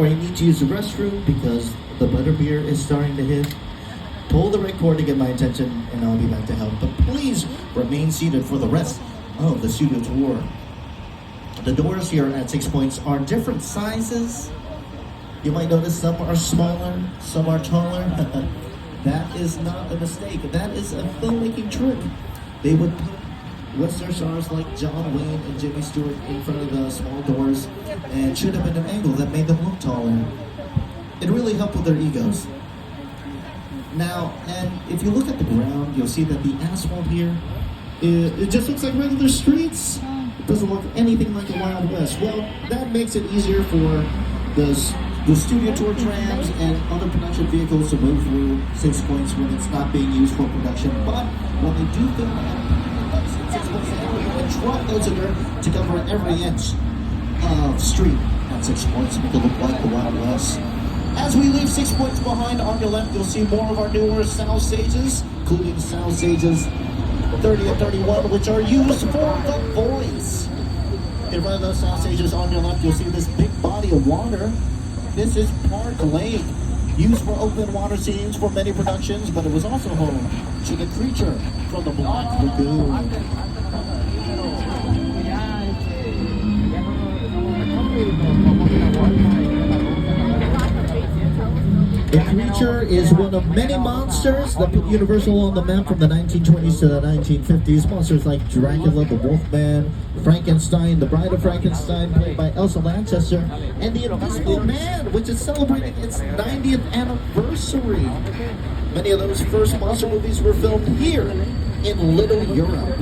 Or you need to use the restroom because the butterbeer is starting to hit, pull the red cord to get my attention and I'll be back to help. But please remain seated for the rest of the studio tour. The doors here at 6 Points are different sizes. You might notice some are smaller, some are taller. That is not a mistake. That is a filmmaking trick. They would put Western stars like John Wayne and Jimmy Stewart in front of the small doors and shoot them at an angle that made them look taller. It really helped with their egos. Now, and if you look at the ground, you'll see that the asphalt here, it just looks like regular streets. It doesn't look anything like the Wild West. Well, that makes it easier for the studio tour trams and other production vehicles to move through 6 Points when it's not being used for production. But when they do film at 6 Points, they drop those in there to cover every inch of street at 6 Points to make it look like the Wild West. As we leave 6 Points behind, on your left, you'll see more of our newer sound stages, including sound stages 30 and 31, which are used for The Voice. In front of those sound stages on your left, you'll see this big body of water. This is Park Lake, used for open water scenes for many productions, but it was also home to the creature from the Black Lagoon. The creature is one of many monsters that put Universal on the map from the 1920s to the 1950s. Monsters like Dracula, the Wolfman, Frankenstein, the Bride of Frankenstein, played by Elsa Lanchester, and the Invisible Man, which is celebrating its 90th anniversary. Many of those first monster movies were filmed here in Little Europe.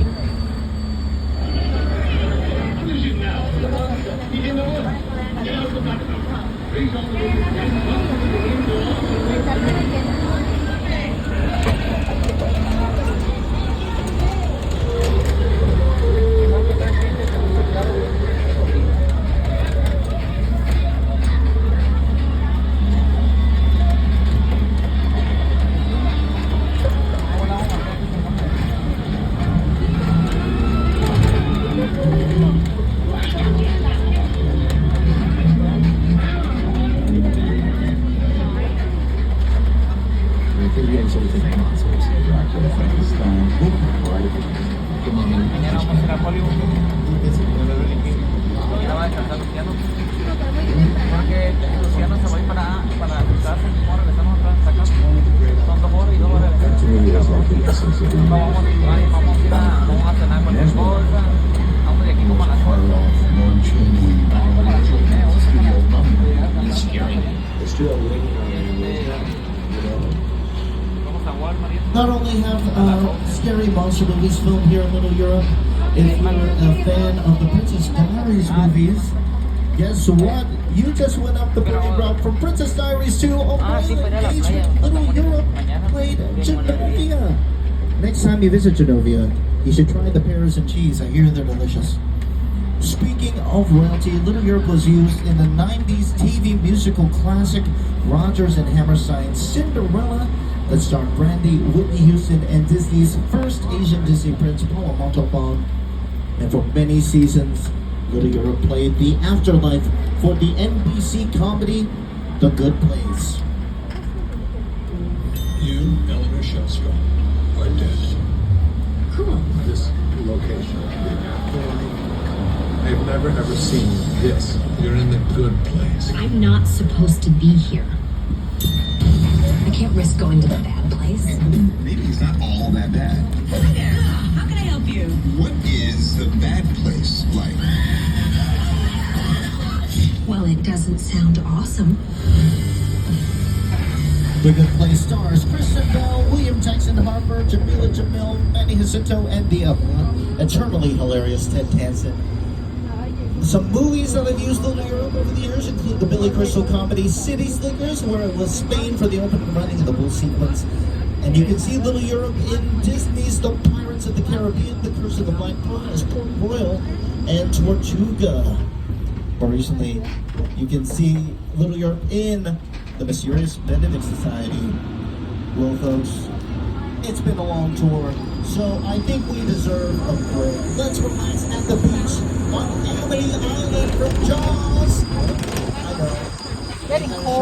Mañana vamos a ir a Hollywood. Ya va a descansar Luciano. Porque Luciano se va a ir para su casa y vamos a regresarnos otra vez a casa. Son 2 horas y 2 horas de regreso. Vamos a cenar con mi esposa. Vamos de aquí como a las 4. Not only have scary monster movies filmed here in Little Europe, if you're a fan of the Princess Diaries movies, guess what? You just went up the burning route from Princess Diaries to engagement. Little Europe played Genovia. Next time you visit Genovia, you should try the pears and cheese. I hear they're delicious. Speaking of royalty, Little Europe was used in the 90s TV musical classic Rodgers and Hammerstein's Cinderella, that starred Brandy, Whitney Houston, and Disney's first Asian Disney prince, Paula Montalban. And for many seasons, Little Europe played the afterlife for the NBC comedy, The Good Place. You, Eleanor Shellstrop, are dead. Cool. This location. I've never ever seen this. You're in the good place. I'm not supposed to be here. I can't risk going to the bad place. Maybe it's not all that bad. Hi there. How can I help you? What is the bad place like? Well, it doesn't sound awesome. The Good Place stars Kristen Bell, William Jackson Harper, Jamila Jamil, Manny Jacinto, and the eternally hilarious Ted Danson. Some movies that have used Little Europe over the years include the Billy Crystal comedy City Slickers, where it was Spain for the opening and running of the bull sequence. And you can see Little Europe in Disney's The Pirates of the Caribbean, The Curse of the Black Pearl as Port Royal, and Tortuga. More recently, you can see Little Europe in The Mysterious Benedict Society. Well, folks, it's been a long tour, so I think we deserve a break. Let's relax at the beach on Amity Island from Jaws. I know. getting cold.